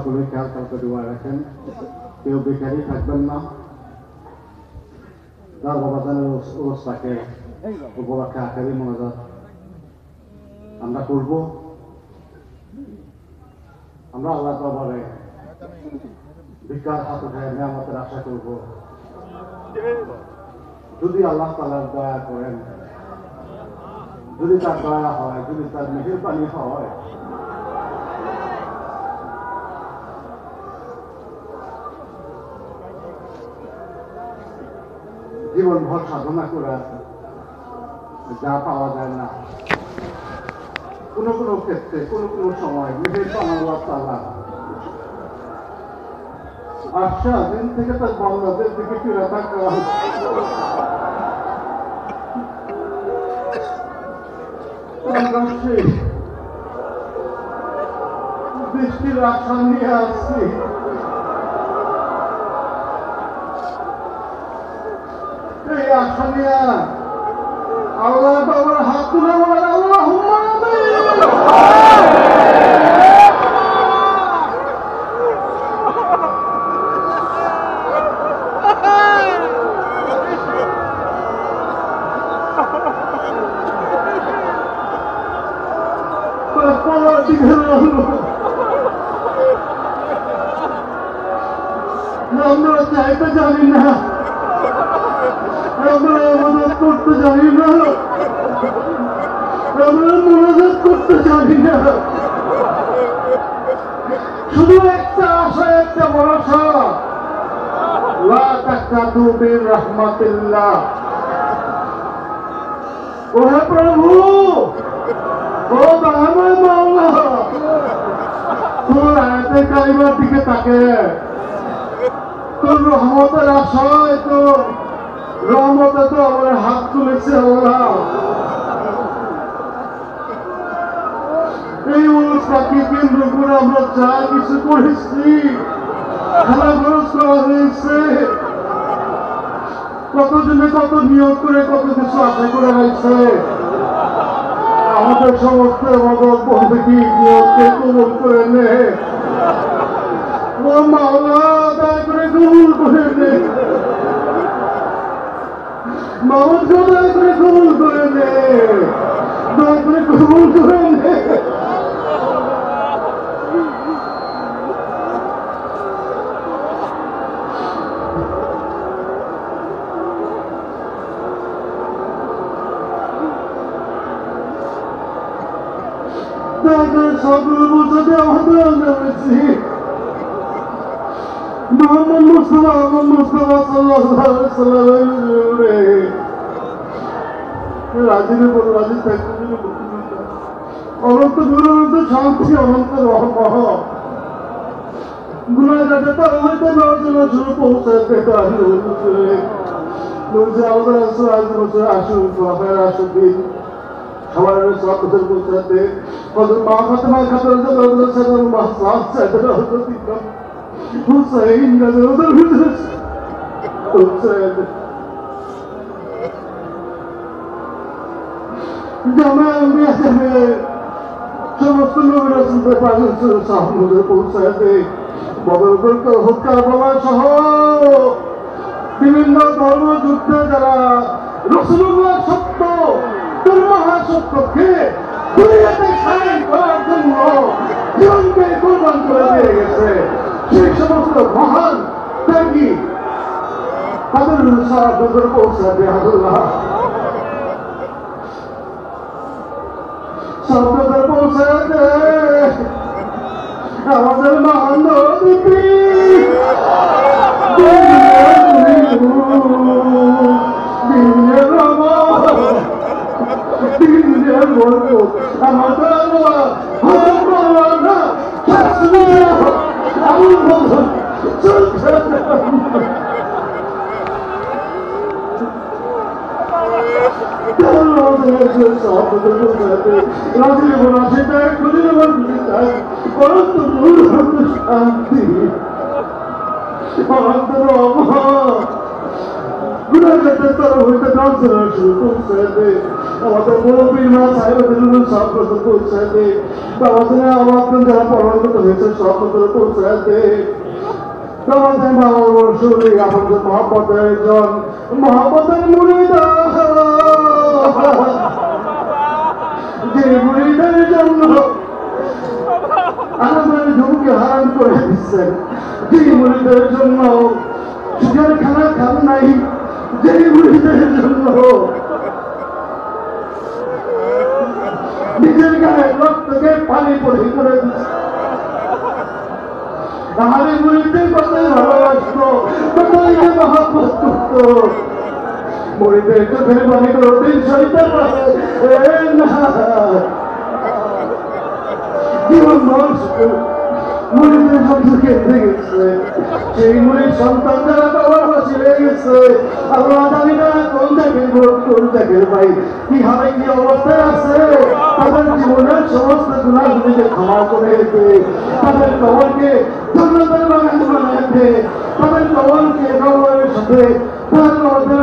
সকলে খেয়াল করতে দোয়া রাখেন, কেউ বেকারি থাকবেন না। যার বাবাজানের অবস্থাকে উপলক্ষে আকারী মনোজাত আমরা করব। আমরা আল্লাহ দরবারে ভিক্ষার হাত উঠায় নিয়ামতের আশা করব। যদি আল্লাহ তাআলা দয়া করেন, যদি তার দয়া হয়, যদি তার মেহেরবানি হয়, জীবনভর সাধনা করে যা পাওয়া যায় না, কোনো কোনো ক্ষেত্রে কোনো কোনো সময় মেহেরবান আল্লাহ তাআলা আশা দিন থেকে তার বান্দাদের দিকে ফিরে তাকান। বৃষ্টির আশা নিয়ে আসছি, এই আশা নিয়ে আল্লাহ বাবার হাত তুলে বলেন আল্লাহুম্মা আমরা চাইতে জানি না, আমরা মদত করতে জানি না, আমরা মনোযোগ করতে জানি না। শুধু একটা আশা, একটা ভরসা, লা তাকনাতু মির রাহমাতিল্লাহ। ওহে প্রভু, ও দয়াময় মাওলা, তোর আয়াতে কারিমার দিকে তাকে, তোর রহমতের আশায়, তোর রহমতে তো আমার হাত তুলেছে আল্লাহ। এই অনুষ্ঠানকে কেন্দ্র করে আমরা যা কিছু করেছি, খেলা খরচ করা হয়েছে, কতজনে কত নিয়োগ করে কত কিছু আশা করে হয়েছে, আমাদের সমস্ত মদত বন্ধুকে নিয়োগকে কবুল করে নে। ও মাওলা, দয়া করে কবুল করে নে, মাওলাকে দয়া করে কবুল করে নে, দয়া করে কবুল করে নে। দয়া করে সকল বোঝাতে আমাদের নেমেছি। মোহাম্মদ মুস্তাফা সাল্লাল্লাহু আলাইহি সাল্লামের রাজির উপর রাজি থাকতে অনন্ত গুরুন্ত শান্তি, অনন্ত রহমত গুণাগারে তার হইতে নজনা শুরু পৌঁছাতে আসুন আসুন সবার সবকিছুর পৌঁছাতে মা ফাতেমা খাতুন হুসাইন সমস্ত নবী রাসূলদের পাগল সাহাবাদের পৌঁছাতে বদরকে হত্যা বলা সহ বিভিন্ন ধর্মযুদ্ধে যারা রাসূলুল্লাহ সত্য মহাসত্যকে দুনিয়াতে কায়েম করার জন্য জীবনকে কোরবান করে দিয়ে গেছে, সেই সমস্ত মহান ত্যাগী তাদের সাহাবাদের পৌঁছাতে আল্লাহ সাহাবাদের পৌঁছাতে আমাদের মহান নবী আমাদের শান্তি গুণাগারের তরফ হইতে কাউন্সিলর শুরু করছে আমাদের মুরব্বীর মা সাহেবদের সব কথা পৌঁছায় দে বাবা তুমি আমার যারা পরবর্তী হয়েছে সব কথা পৌঁছায় দে তোমাদের বাবা রসুল আমাদের মহাপতের জন মহাপতের মুরিদা যে মুরিদের জন্য আমাদের ঝুঁকে হারাম করে দিচ্ছেন যে মুরিদের জন্য সুখের খানা খান নাই যে মুরিদের জন্য নিজের গায়ে রক্তকে পানি পরি করে দিচ্ছে আমাদের মুরিদের কথাই ভালোবাসতো কথাই মহাব্বত করত মুরিদের চোখের পানি কোনদিন সইতে পারে না জীবন মুরিদের সঙ্গে কেঁদে গেছে সেই মুরির সন্তান যারা বাবার পাশে হয়ে গেছে আল্লাহ জানি না কোন জায়গায় কোন জায়গায় ভাই কি হবে কি অবস্থায় আছে তাদের জীবনের সমস্ত গুণাগুলিকে ক্ষমা করে দে তাদের কবরকে ধন্যবাদ বাগান বানায় দে তাদের কবরকে কবরের সাথে তাদের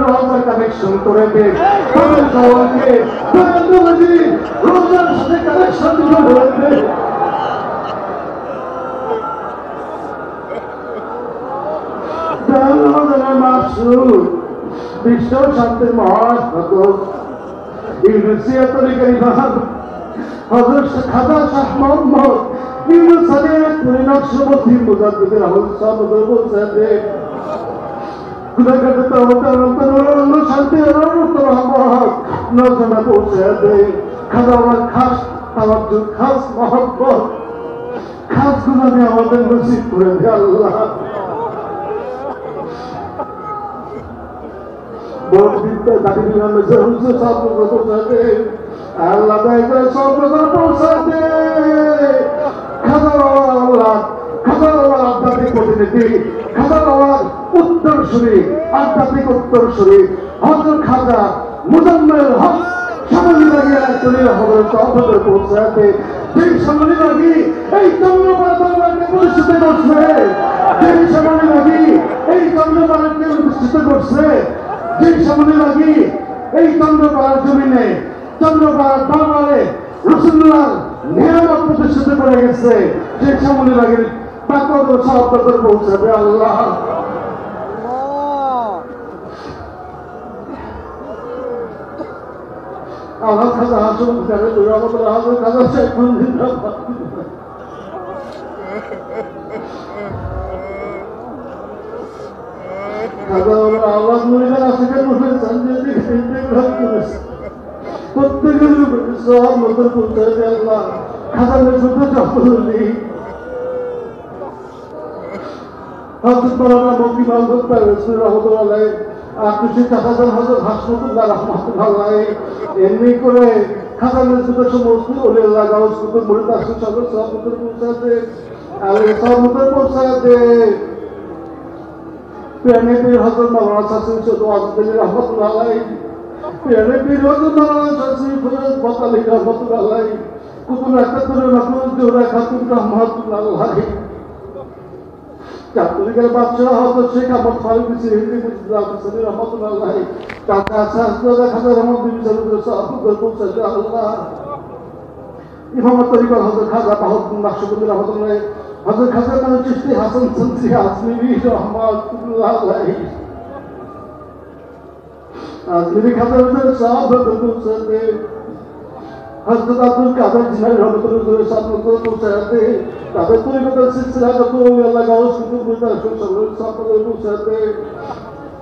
রোজার কানেকশন করে দে তাদের কবরকে রোজার সাথে কানেকশন করে দে বিশ্ব শান্তির মহাসভক ইউনিসিয়া তরিকার ইমাম হযরত খাজা শাহ মোহাম্মদ ইউনুস সাহেবের নকশবন্দি মুজাদ্দিদের আহমদ সাহেব বলছেন যে খুদাগত তাওয়াক্কুল শান্তি রহমত রহমত নজমে পৌঁছে দে খাজাওয়ার খাস তাওয়াজ্জুহ খাস মহব্বত খাস গুনাহে আমাদের নসিব করে দে আল্লাহ দাবি পৌঁছাতে আল্লাহ সব পৌঁছাতে আধ্যাত্মিক প্রতিনিধি খাজার উত্তরসূরি আধ্যাত্মিক উত্তরসূরি হযরত খাজা মুজাম্মেল হক সামনে লাগিয়ে পৌঁছাতে যেই সামনে লাগি এই চন্দ্রপাড়াকে প্রতিষ্ঠিত করছে যেই সামনে লাগি এই চন্দ্রপাড়াকে প্রতিষ্ঠিত করছে যেই সামনে লাগি এই চন্দ্রপাড়ার জমিনে চন্দ্রপাড়ার দরবারে রাসূলুল্লাহ নিয়ামত প্রতিষ্ঠিত করে গেছে সেই সামনে লাগি তাকত সব পৌঁছাবে আল্লাহ আমার খাজা হাসুন খাজা শেখ আওয়াজ মরিবার আশাকে প্রত্যেকের সব নতুন পৌঁছাবে আল্লাহ খাজানের শুদ্ধ চপ্পলি হযরত মাওলানা মকিমাল মুক্তার রাসূল রাহমাতুল্লাহ আকুশি খাজান হযরত হাসমতুল্লাহ রাহমাতুল্লাহ এমনি করে খাজানের শুদ্ধ সমস্ত ওলি আল্লাহ গাউস কুতুব মুরিদ আসল সব নতুন পৌঁছাবে আল্লাহ সব নতুন পৌঁছাবে প্রেমের হযরত মাওলানা শাসিন শুধু আজদিন রাহমাতুল্লাহ আলাইহি প্রেমের হযরত মাওলানা শাসিন ফজলত বাতালি রাহমাতুল্লাহ আলাইহি কুতুব রাকাতুল মাহমুদ জোরা খাতুন রাহমাতুল্লাহ আলাইহি চাতুরিকার বাদশাহ হযরত শেখ আহমদ ফারুক সিরিহি মুজদ্দিদ রাহমাতুল্লাহ আলাইহি কাকা শাহজাদা খাজা রহমত বিন সালুদের সাহাবদের পৌঁছাতে আল্লাহ ইমামত তরিকার হযরত খাজা বাহাউদ্দিন নকশবন্দি রাহমাতুল্লাহ আলাইহি হযরত খাজা কাজী চিশতি হাসান সনসি আসমিরি রাহমাতুল্লাহ আলাইহি আজমিরি খাজাদের সাহাবদের পৌঁছাতে হযরত আব্দুল কাদের জিলানী রাহমাতুল্লাহ সাহাবদের পৌঁছাতে তাদের তরিকার সিলসিলা যত আল্লাহ গাউস কুতুব মুরিদ আসল সাহাবদের পৌঁছাতে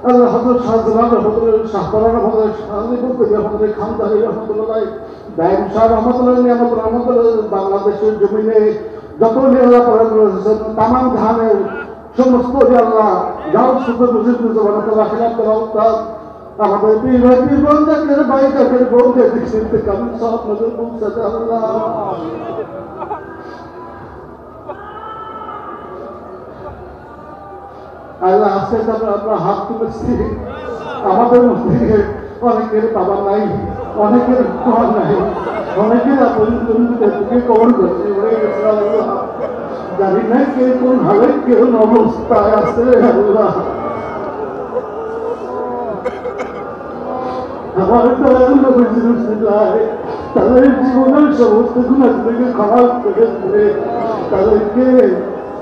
আল্লাহ হযরত শাহজালাল রাহমাতুল্লাহ শাহপারা রাহমাতুল্লাহ শাহজালাল রাহমাতুল্লাহ খানদারি রাহমাতুল্লাহ দাইম শাহ রাহমাতুল্লাহ নিয়ামত রাহমাতুল্লাহ বাংলাদেশের জমিনে যত আল্লাহ পড়াশোনা তামাম ধানের সমস্ত আল্লাহ গাউস কুতুব মুরিদ জবানাতুল্লাহ খিলাফত আমাদের পীর বন্ধের ভাই কাকের বন্ধে দিতে কামিল সাহেব নজর পৌঁছাতে আল্লাহ আল্লাহ আজকে আমরা হাত তুলেছি আমাদের মধ্যে অনেকের বাবা নাই অনেকের ঘর নাই অনেকের আপনকে কবর করছে জানি না কে কোন হালে কেউ অবস্থায় আছে আল্লাহ আমার দয়াল নবী রাসূলুল্লাহ তাদের জীবনের সমস্ত গুনাহ থেকে ক্ষমা করে দিয়ে তাদেরকে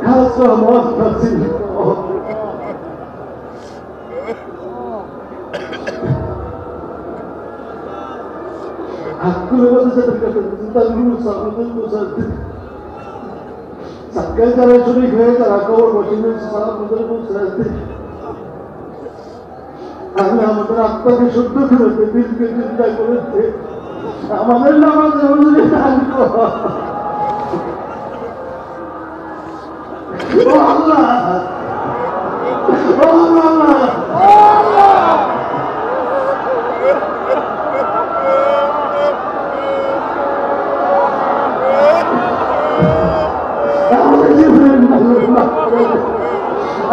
খাস রহমত নসিব করো। হাতগুলো বলতে তাদের চিন্তাগুলো সামনে বসাতে সরকার যারা শরীর হয়ে তারা কবর বসিয়ে সালাম করে বসাতে আল্লাহ আমাদের আত্মাকে শুদ্ধ করে দিলকে চিন্তা করেছে আমাদের নামাজের অনুযায়ী দান করো। ও আল্লাহ ও আল্লাহ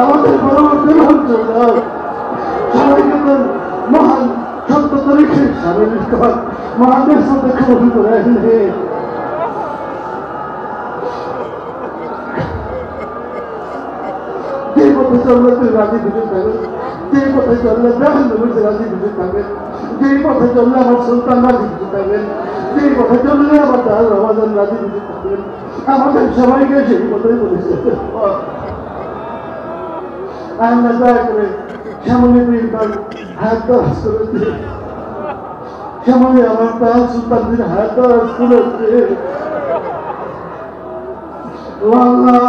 আমাদের পরবর্তী সবাইকে তোর মহান সত্য তরিকে সামিল কর মহানের সাথে কবুল করে নে। যে পথে চললে তুই রাজি খুশি থাকবে, যে পথে চললে নবী রাজি খুশি থাকবেন, যে পথে চললে আমার সুলতান রাজি খুশি থাকবেন, যে পথে চললে আমার দাল রমাদান রাজি খুশি থাকবেন, আমাদের সবাইকে সেই পথে বলেছে। আল্লাহ দয়া করে শ্যামলী তার হাত দারাজ করেছে, শ্যামলী আমার তার সুলতানদের হাত দারাজ করেছে। আল্লাহ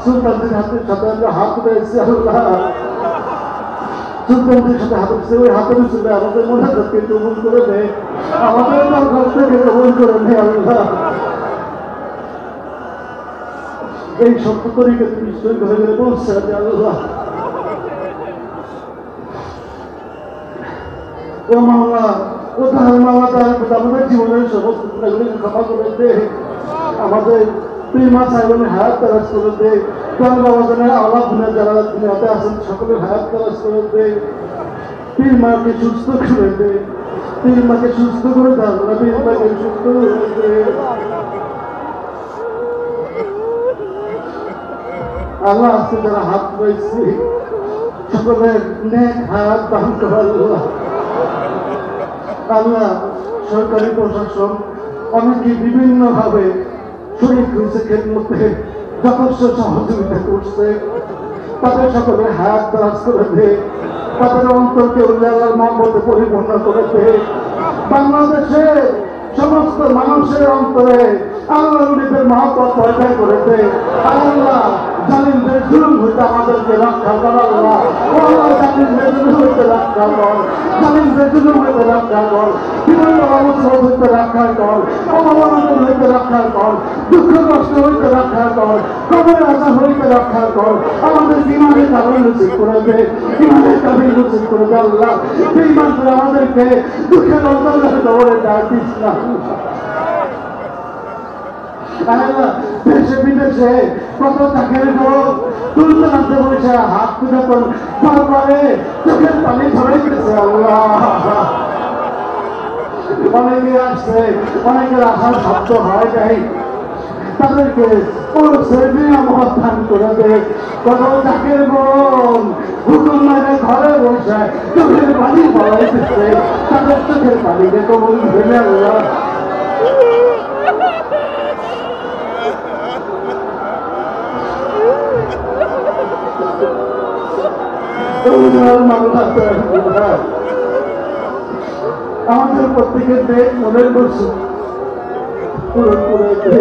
সুলতানদের হাতের সাথে আমরা হাত রয়েছে, আল্লাহ সুলতানদের সাথে হাত রয়েছে, ওই হাতের সাথে আমাদের মোনাজাতকে কবুল করে দে, আমাদের দরকার থেকে কবুল করে নে। আল্লাহ এই সত্য তরিকে তুমি শহীদ হয়ে গেলে বলছে আল্লাহ ও মাওলা ও তার মাওলা তার আমাদের জীবনের সমস্ত গুণাগুলিকে ক্ষমা করে দে, আমাদের তুই মা সাহেবের হায়াত তারাজ করে দে, তোর বাবাজনের আল্লাহ দুনিয়া যারা দুনিয়াতে আছেন সকলের হায়াত তারাজ করে দে, তুই মাকে সুস্থ করে দে, তুই মাকে সুস্থ করে দাও, তুই মাকে সুস্থ করে দে। আল্লাহ আজকে যারা হাত পাইছি সকলের নেক হায়াত দান করা। আল্লাহ সরকারি প্রশাসন অনেকে বিভিন্ন ভাবে শরীর হয়েছে খেদমতে যথেষ্ট সহযোগিতা করছে, তাদের সকলের হায়াত দারাজ করে দে, তাদের অন্তরকে উল্লাহর মহব্বতে পরিপূর্ণ করে দে। বাংলাদেশে সমস্ত মানুষের অন্তরে আল্লাহ নবীর মহব্বত পয়দা করে দে। আল্লাহ জালিমদের জুলুম হইতে আমাদেরকে রক্ষা কর। আল্লাহ ও আল্লাহ জালিমদের জুলুম হইতে রক্ষা কর, জালিমদের জুলুম হইতে রক্ষা কর, বিভিন্ন অবস্থান হইতে রক্ষা কর, অবমাননা হইতে রক্ষা কর, দুঃখ কষ্ট হইতে রক্ষা কর, কবরের আশা হইতে রক্ষা কর। আমাদের ইমানের কাবিল নসিব করে দে, ইমানের কাবিল নসিব করে দে। আল্লাহ বেঈমান করে আমাদেরকে দুঃখের অন্তর্গত কবরে ডাকিস না। দেশে বিদেশে কত চাকরি লোক তুলতে নামতে বসে হাত তুলে তোর তারপরে চোখের পানি ঝরাইতেছে। আল্লাহ অনেকে আসছে, অনেকের আশার শব্দ হয় নাই, তাদেরকে মহাস্থান করে দে। কত চাকরির বোন হুকুম মানে ঘরে বসে চোখের পানি ভরাইতেছে, তাদের চোখের পানিকে কবুল করে আল্লাহ। আমাদের প্রত্যেকের দেখ মনের বস্তু পূরণ করে দে।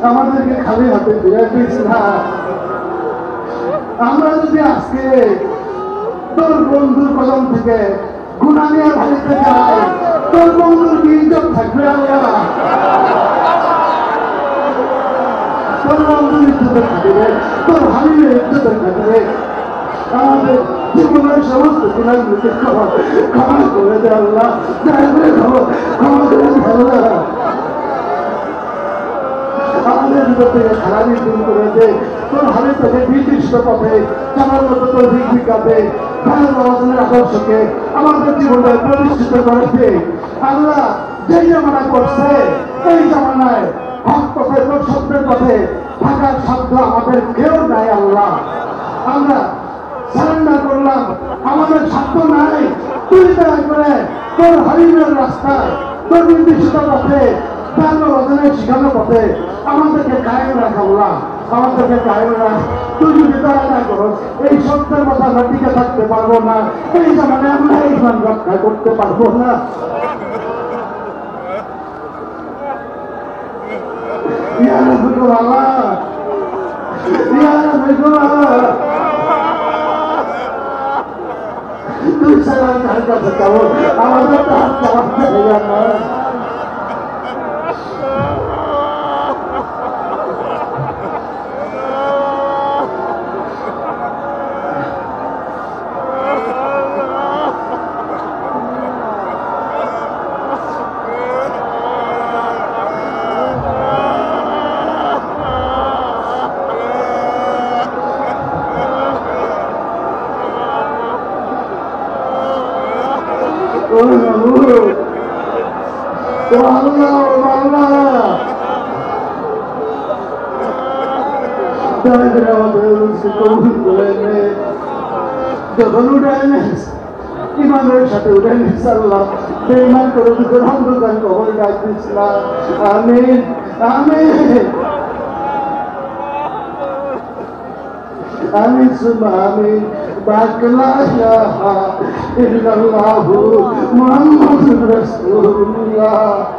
আমাদেরকে খালি হাতে ফিরে দিস না। আমরা যদি আজকে তোর বন্ধুর কদম থেকে গুণা নিয়ে ভালিতে যাই, তোর বন্ধুর কি ইজ্জত থাকবে? আল্লাহ তোর বন্ধুর ইজ্জতের থাকবে, তোর হাবিবের ইজ্জতের থাকবে। আমাদের জীবনের সমস্ত গুণাগুলিকে ক্ষমা করে দে আল্লাহ, ক্ষমা করে দে আল্লাহ। আমাদের ভিতর থেকে খারাপি দূর করে দে, তোর হাবিব থেকে নির্দিষ্ট পথে চলার মতো তোর ভিক্ষাতে ভারত বাবাজনের আদর্শকে আমাদের জীবনে প্রতিষ্ঠিত করেছে। আল্লাহ যেই জামানা করছে এই জামানায় হক পথে তোর সত্যের পথে থাকার সাধ্য আমাদের কেউ নাই। আল্লাহ আমরা সারেন্ডার করলাম। আমাদের স্বার্থ নাই তুই দয়া করে তোর হারিমের রাস্তায় তোর নির্দিষ্ট পথে বাংলাদেশের শিখানো পথে আমাদেরকে কায়েম রাখা বলা, আমাদেরকে কায়েম রাখ। তুই যদি দয়া না করো এই সত্যের কথা আমরা টিকে থাকতে পারবো না, এই জামানে আমরা ইসলাম রক্ষা করতে পারবো না। ইয়ারা বুঝো বাবা, ইয়ারা বুঝো বাবা, তুই সারা তার কাছে যাবো, আমাদের তার চাপ দেবে না। যখন উঠায় ইমানের সাথে উঠে নিসাল্লাম বেঈমান করে দুটোর অন্ধকার কবরে ডাক দিচ্ছিলাম। আমিন আমিন আমিন সুমা আমিন। বাকলা ইলাহা ইল্লাল্লাহু মুহাম্মাদুর রাসূলুল্লাহ।